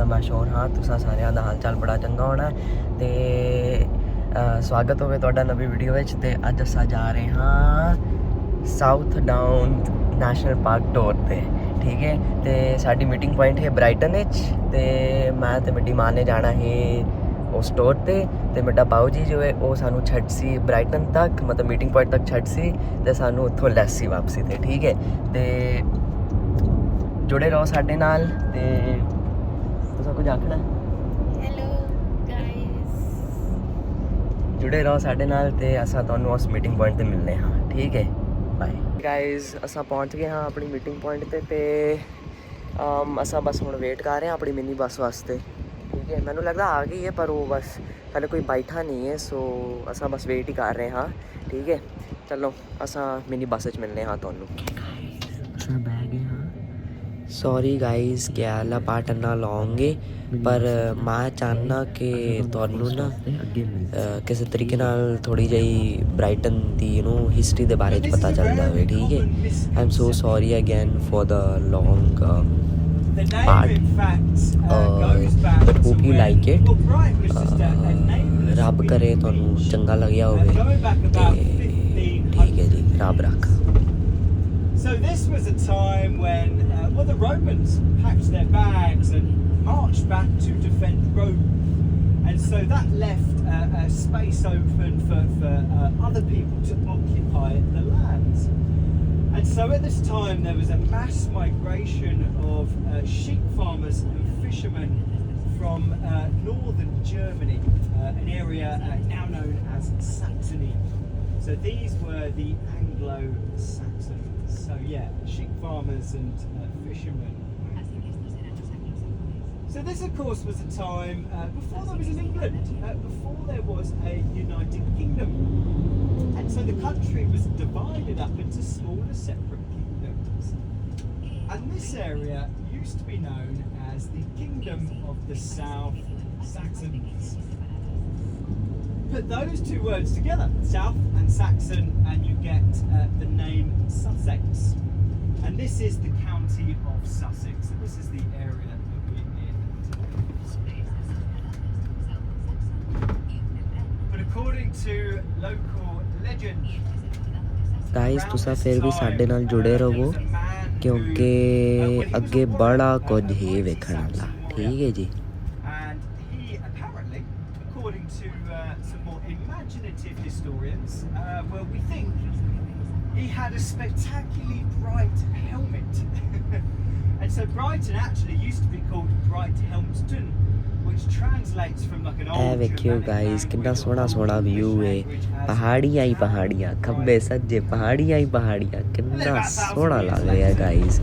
मैं श्योर हाँ तुसा सारिਆਂ ਦਾ हाल चाल बड़ा चंगा होना ते स्वागत होवे तुहाडा नवी वीडियो विच। ते अज असां जा रहे हाँ south down national park tour ते, ठीक है। ते साडी मीटिंग पॉइंट है ब्राइटन विच ते मैं ते मेरी मां ने जाना है उस टूर ते मेरा बाऊ जी जो है वो सानू छड्ड सी ब्राइटन तक, मतलब मीटिंग पॉइंट तक छड्ड सी ते सानू उत्थों लैसी वापसी ते, ठीक है। ते जुड़े रहो साडे नाल ते तुसां कुछ आखना? हेलो गाइस, जुड़े रहो साडे नाल ते असां तुहानू उस मीटिंग पॉइंट ते मिलने हाँ, ठीक है। बाय गाइस, असां पहुंच गए हाँ अपनी मीटिंग पॉइंट ते असां बस हुण वेट कर रहे हैं अपनी मिनी बस वास्ते, ठीक है। मैनू लगता आ गई है पर वो बस पहले कोई बैठा नहीं है, सो असां बस वेट ही कर रहे हैं हाँ, ठीक है। चलो असां मिनी बस च मिलने हाँ तुहानू। असां बह गए हाँ। सॉरी गाइस कि आला पार्ट ना लाओगे, पर मैं चाहना कि तुहानू ना किसी तरीके नाल थोड़ी जी ब्राइटन दी हिस्टरी के बारे पता चल जाए, ठीक है। I am so sorry again for the long part but hope you like it. रब करे तुहानू चंगा लग्या होवे ते ठीक है जी, रब रख। So this was a time when the Romans packed their bags and marched back to defend Rome, and so that left a space open for other people to occupy the lands. And so at this time there was a mass migration of sheep farmers and fishermen from northern Germany, an area now known as Saxony. So these were the Anglo-Saxons. So yeah, sheep farmers and fishermen. So this of course was a time before there was in England, before there was a United Kingdom. And so the country was divided up into smaller separate kingdoms. And this area used to be known as the Kingdom of the South Saxons. Put those two words together, South and Saxon, and you get the name Sussex. And this is the county of Sussex. So this is the area that we're in. But according to local legend, guys तुसा फिर भी साडे नाल जुड़े रहो क्योंकि अगे बड़ा कुछ है वेखण वाला, ठीक है जी। according to some more imaginative historians, we think he had a spectacularly bright helmet. And so Brighton actually used to be called Brighthelmston, which translates from like an old वेखियो गाइस कितना सोहना सोहना व्यू है, पहाड़ियाँ ही पहाड़ियाँ, खब्बे सज्जे पहाड़ियाँ ही पहाड़ियाँ, कितना सोहना लग रहा है गाइस।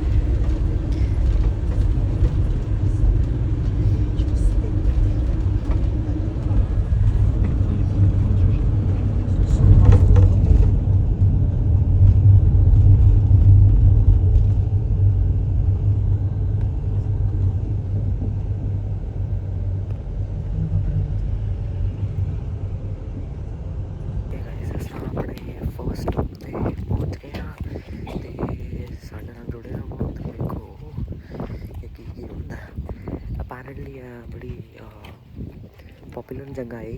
बड़ी पॉपुलर जगह है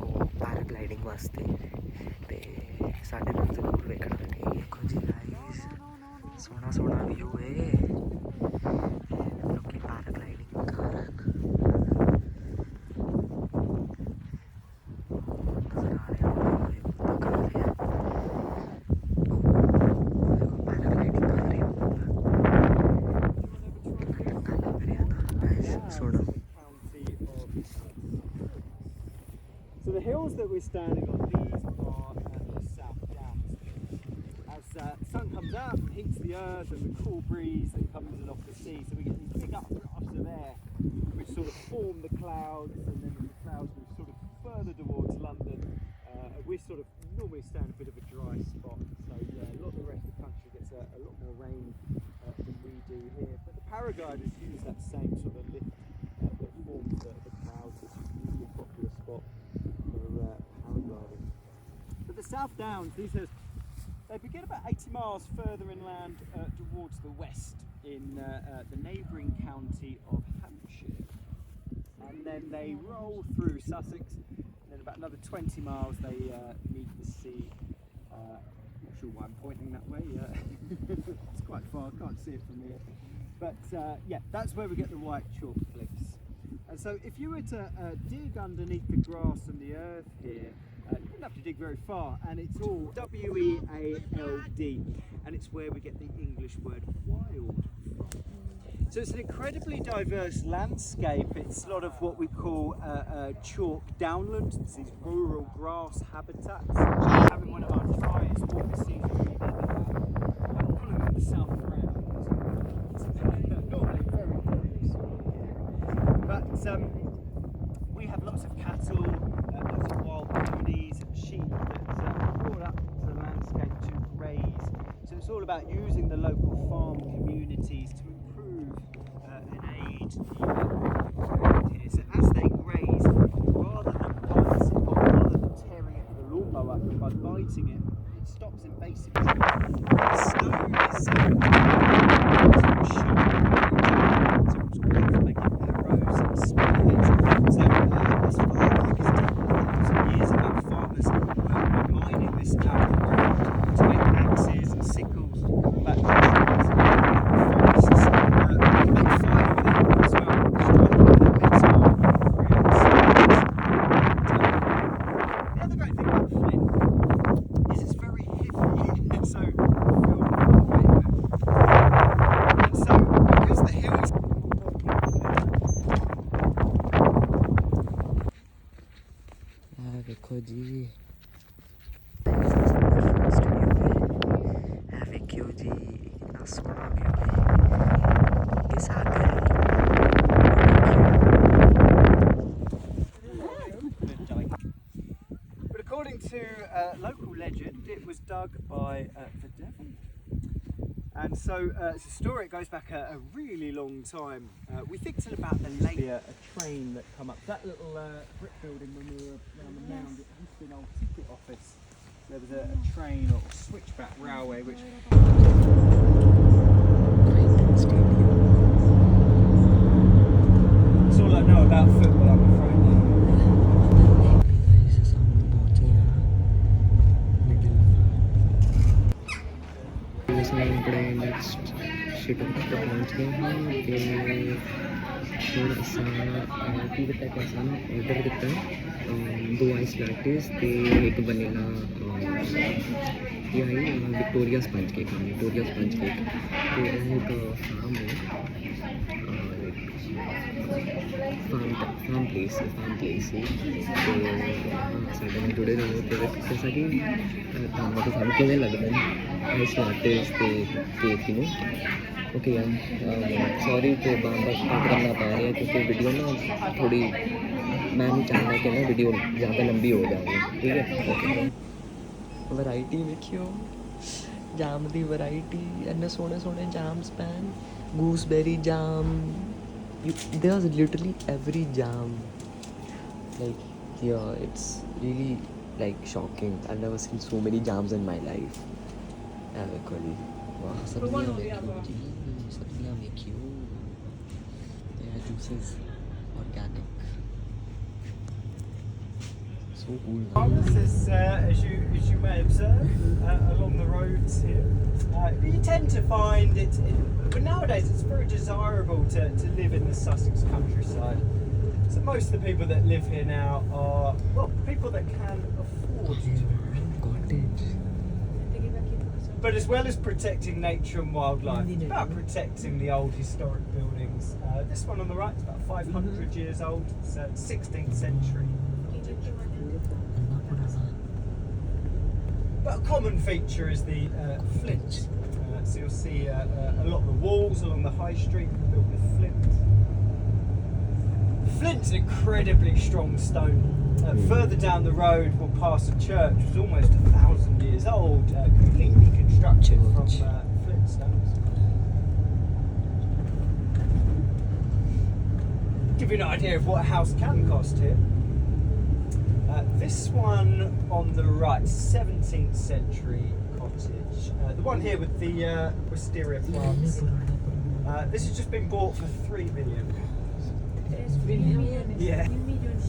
वो पैराग्लाइडिंग वास्ते, ते साढ़े नाल जरूर वेखना, ठीक है। देखो जी गाइस सोहना सोहना व्यू है, लोग पैराग्लाइडिंग कर रहे हैं, नजर आ रहे हैं तो कर रहे हैं, देखो पैराग्लाइडिंग कर रहे हैं, कितना चंगा लग रहा है ना गाइस, सुनो। So the hills that we're standing on, these are the South Downs. As the sun comes out and heats the earth and the cool breeze that comes in off the sea, so we get these big updrafts of air which sort of form the clouds, and then the clouds move sort of further towards London. We sort of normally stand a bit of a dry spot, so yeah, a lot of the rest of the country gets a lot more rain than we do here. But the paragliders use that same sort of lift that forms the clouds. It's a really popular spot for paragliding. But the South Downs, they begin about 80 miles further inland towards the west in the neighbouring county of Hampshire. and then they roll through Sussex. Then about another 20 miles they meet the sea. Not sure why I'm pointing that way. It's quite far, I can't see it from here. But yeah, that's where we get the white chalk cliffs. And so if you were to dig underneath the grass and the earth here, you wouldn't have to dig very far, and it's all W-E-A-L-D, and it's where we get the English word wild from. So it's an incredibly diverse landscape. It's a lot of what we call chalk downland. It's these rural grass habitats. Having one of our tries, what we see is really I'm calling them the South Round. Normally very close. But we have lots of cattle, lots of wild ponies and sheep that's brought up to the landscape to graze. So it's all about using the local farm communities to improve and aid the here. So as they graze, rather than biting it, or rather than tearing it with a lawnmower, by biting it, it stops invasive. The stone is देखो जी क्यों जी इतना सोना view है के सागर But according to local legend, it was dug by the devil. And so it's a story, it goes back a really long time. We think till about the late a train that come up. That little brick building when we were around the mound, it used to be an old ticket office. There was a train or switchback railway which... That's all I know about football, I'm afraid. Shutter तक पहुँच गए हैं कि थोड़ा सा की बता कैसा ना ऑर्डर करता है 2 आइस लैटेस ते एक वनीला ये है Victoria sponge cake Victoria sponge cake तो एक फार्म है फार्म प्लेस है तो साढ़े में जुड़े रहो तो जैसा कि काम तो सानू किवें लगदा है आइस लैटेस ते केक नूं ओके यार सॉरी कि बार स्टार्ट करना पा रहा है क्योंकि वीडियो ना थोड़ी मैं नहीं चाहता कि ना वीडियो ज़्यादा लंबी हो जाए ठीक है ओके वैरायटी देखियो जाम दी वैरायटी इन्ने सोने सोने jams pan gooseberry jam there's literally every jam like yeah it's really like shocking. I've never seen so many jams in my life. Wow, सब्जियां में क्यों they are juices organic so cool. As you may observe along the roads here, you tend to find but nowadays it's very desirable to live in the Sussex countryside. So most of the people that live here now are people that can afford to cottage. But as well as protecting nature and wildlife, it's about protecting the old historic buildings. This one on the right is about 500 years old. It's 16th century. But a common feature is the flint. So you'll see a lot of the walls along the high street are built with flint. Flint's an incredibly strong stone. Further down the road we'll pass a church which is almost 1,000 years old, completely constructed from flint stones. Give you an idea of what a house can cost here. This one on the right, 17th century cottage. The one here with the wisteria plants. This has just been bought for 3 million. Yeah. 100 millones.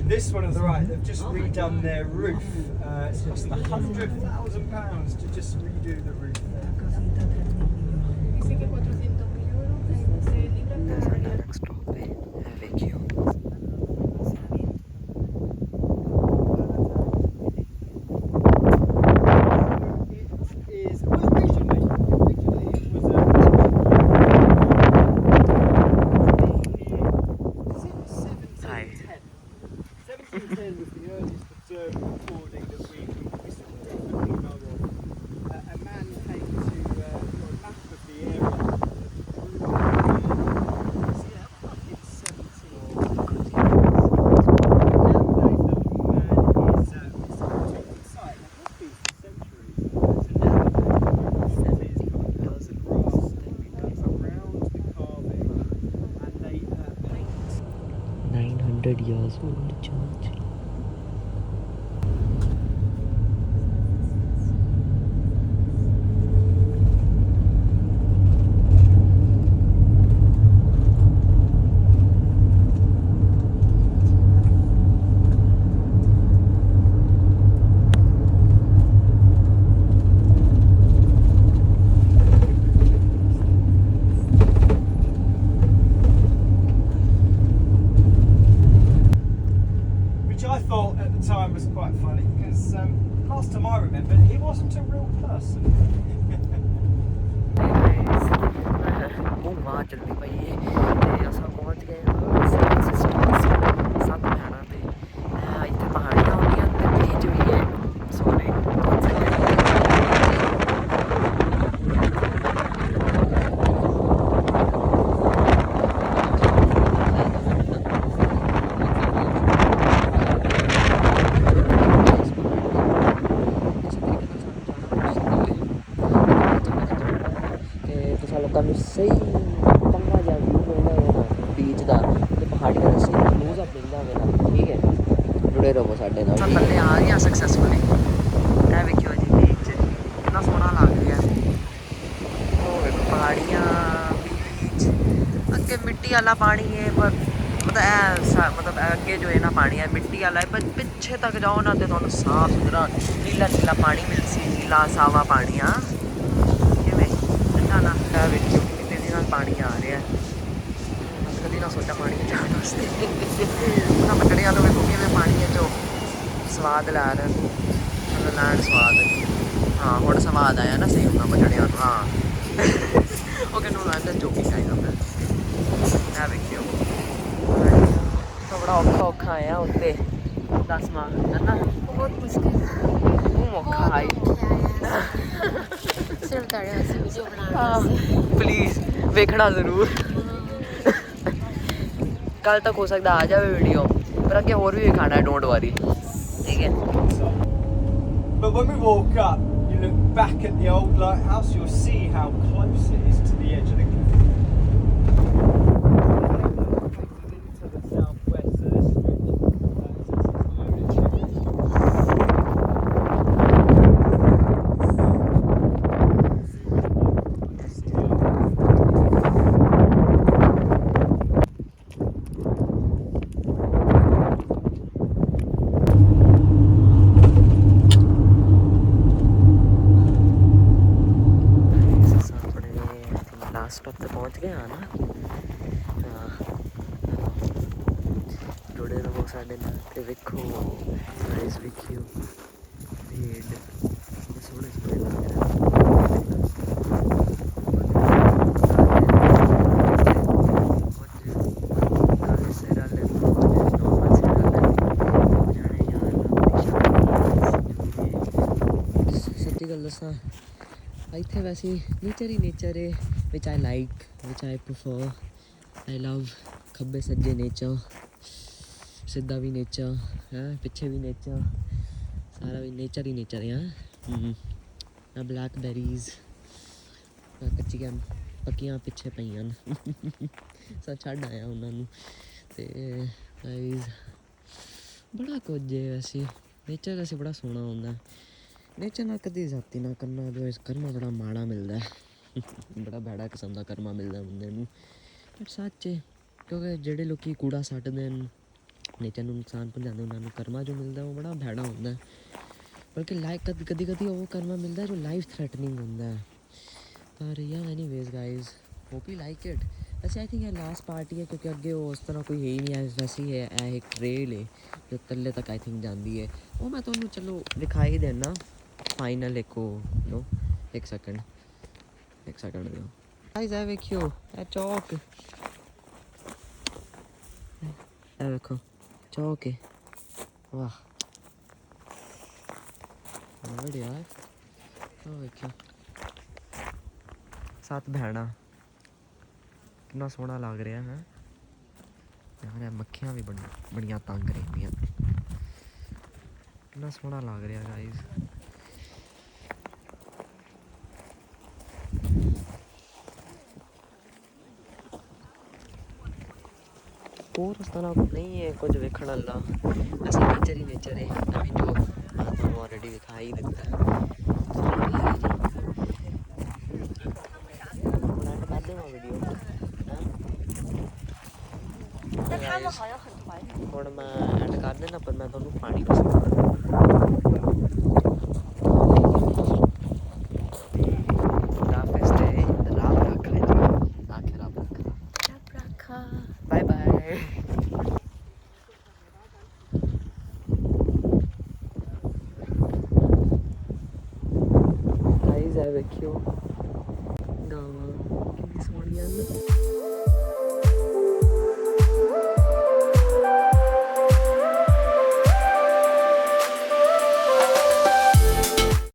This one on the right, they've just redone their roof. It's cost them £100,000 to just redo the roof there. Dice que 400.000 euros, 6 libras cada ਸਾਡਾ día. Next stop ਹੈ ਇਹ ਵੇਖਿਓ high 1710 was the earliest observed recording that we definitely know of. A man came to draw a map of the area. In 17. Nowadays, the man is protected site. That must be for centuries. So now the cities got the grass around the carving, and they paint. 900 years old church Which I thought at the time was quite funny because last time I remembered, he wasn't a real person. ਉਹ ਵਾਹ ਚੱਲਦੀ ਪਈ ਹੈ ਤੇ ਅਸਾਂ ਪਹੁੰਚ ਗਏ ਹਾਂ ਸੱਤ ਭੈਣਾਂ ਤੇ ਇੱਥੇ ਪਹਾੜੀਆਂ ਹੁੰਦੀਆਂ ਤੇ ਬੀਚ ਵੀ ਹੈ ਸੋਰੀ ਲੋਕਾਂ ਨੂੰ ਸਹੀ ਪੰਗਾ ਜਿਹਾ ਵਿਊ ਮਿਲਦਾ ਹੈ ਨਾ ਬੀਚ ਦਾ ਤੇ ਪਹਾੜੀਆਂ ਦਾ ਸਹੀ ਕਲੋਜ਼ ਅਪ ਮਿਲਦਾ ਹੈ ਨਾ ਠੀਕ ਹੈ ਜੁੜੇ ਰਹੋ ਸਾਡੇ ਨਾਲ ਥੱਲੇ ਆ ਗਿਆ ਸਕਸੈਸਫੁਲੀ ਇਹ ਵੇਖਿਓ ਜੀ ਬੀਚ ਕਿੰਨਾ ਸੋਹਣਾ ਲੱਗ ਰਿਹਾ ਉਹ ਵੇਖੋ ਪਹਾੜੀਆਂ ਬੀਚ ਅੱਗੇ ਮਿੱਟੀ ਵਾਲਾ ਪਾਣੀ ਹੈ ਪਰ मतलब अगे जो है ना पानी है मिट्टी वाला है पर पिछे तक जाओ ना तो तुहानू साफ सुथरा नीला नीला पानी मिलसी नीला सावा पानी हाँ किवें ठंडा ना ਵੇਖਿਓ ਕਿੰਨੀ ਤੇਜ਼ੀ ਨਾਲ ਪਾਣੀ ਆ ਰਿਹਾ ਕਦੀ ਨਾ ਸੋਚਿਆ ਪਾਣੀ ਵਿੱਚ ਜਾਣ ਵਾਸਤੇ ਉਹਨਾਂ ਮੱਛੜਿਆਂ ਤੋਂ ਵੇਖੋ ਕਿਵੇਂ ਪਾਣੀ ਚੋਂ ਸਵਾਦ ਲੈ ਰਹੇ ਮਤਲਬ ਲੈਣ ਸਵਾਦ ਹਾਂ ਹੁਣ ਸਵਾਦ ਆਇਆ ਨਾ ਸਹੀ ਉਹਨਾਂ ਮੱਛੜਿਆਂ ਨੂੰ ਹਾਂ ਉਹ ਕਿਹਨੂੰ ਲੱਗਦਾ ਜੋਕੀ ਚਾਹੀਦਾ ਮੈਂ ਇਹ ਵੇਖਿਓ ਬੜਾ ਔਖਾ ਆਇਆ ਉੱਤੇ 10ਵਾਂ ਹੈ ਨਾ बहुत मुश्किल ਉਹ ਔਖਾ ਆਈ सिर्फ ताड़े वास्ते वीडियो बनाना ਪਲੀਜ਼ ਵੇਖਣਾ ਜ਼ਰੂਰ ਕੱਲ ਤੱਕ ਹੋ ਸਕਦਾ ਆ ਜਾਵੇ ਵੀਡੀਓ ਪਰ ਅੱਗੇ ਹੋਰ ਵੀ ਵਿਖਾਣਾ ਹੈ ਡੋਂਟ ਵਰੀ ਠੀਕ ਹੈ But when we walk up, you look back at the old lighthouse, you'll see how close it is to the edge of the cliff. To the southwest, so this last stop ਤੇ ਪਹੁੰਚ ਗਏ ਹਾਂ ਨਾ ਜੁੜੇ ਰਹੋ ਸਾਡੇ ਨਾਲ ਤੇ ਵੇਖੋ ਗਾਇਸ ਵੇਖਿਓ ਭੇਡ ਸੋਹਣੇ ਸੋਹਣੇ ਲੱਗ ਰਹੇ ਸੱਚੀ ਗੱਲ ਦੱਸਾਂ ਇੱਥੇ ਵੈਸੇ ਨੇਚਰ ਹੀ ਨੇਚਰ ਹੈ which I like, which I prefer. I love ਖੱਬੇ ਸੱਜੇ ਨੇਚਰ ਸਿੱਧਾ ਵੀ ਨੇਚਰ ਹੈ ਪਿੱਛੇ ਵੀ ਨੇਚਰ ਸਾਰਾ ਵੀ ਨੇਚਰ ਹੀ ਨੇਚਰ ਹੈ ਆ ਬਲੈਕਬੈਰੀਜ਼ ਕੱਚੀਆਂ ਪੱਕੀਆਂ ਪਿੱਛੇ ਪਈਆਂ ਸਭ ਛੱਡ ਆਇਆ ਉਹਨਾਂ ਨੂੰ ਤੇ ਗਾਈਜ਼ ਬੜਾ ਕੁਝ ਹੈ ਵੈਸੇ ਨੇਚਰ ਵੈਸੇ ਬੜਾ ਸੋਹਣਾ ਹੁੰਦਾ नेचर नाल कदी जाती ना करना जो इस कर्मा बड़ा माड़ा मिलता है बड़ा भैड़ा किस्म का कर्मा मिलता बंदे नूं बट सच है क्योंकि जेह्ड़े लोग कूड़ा सट्टदे न नेचर नूं नुकसान पहुँचाते उन्होंने कर्मा जो मिलता है वो बड़ा भैड़ा होता है बल्कि कदी कदी वो कर्मा मिलता है जो लाइफ थ्रैटनिंग होता है पर या anyways guys hope you like it वैसे आई थिंक ये लास्ट पार्टी है क्योंकि अगे वो उस तरह कोई है ही नहीं है वैसे ही है एक ट्रेल है जो तले तक आई थिंक जाती है वो मैं तुम्हें चलो दिखाई देना फाइनल एक नो एक सेकंड दो गाइस ए वेखियो ए चौक ए देखो चौक है वाह बढ़िया है ओ वेखियो सात भैणा कितना सोहना लग रहा है यार मक्खियां भी बड़ियां तंग रहिंदियां कितना सोहना लग रहा गाइस और उस तरह नहीं है कुछ वेखण वाला ऐसा नेचर ही नेचर है अभी जो तुम ऑलरेडी दिखा ही देता है वीडियो ਹੁਣ ਮੈਂ ਐਡ ਕਰ ਦੇਣਾ ਪਰ ਮੈਂ ਤੁਹਾਨੂੰ ਪਾਣੀ बाय बाय गाइस है देखियो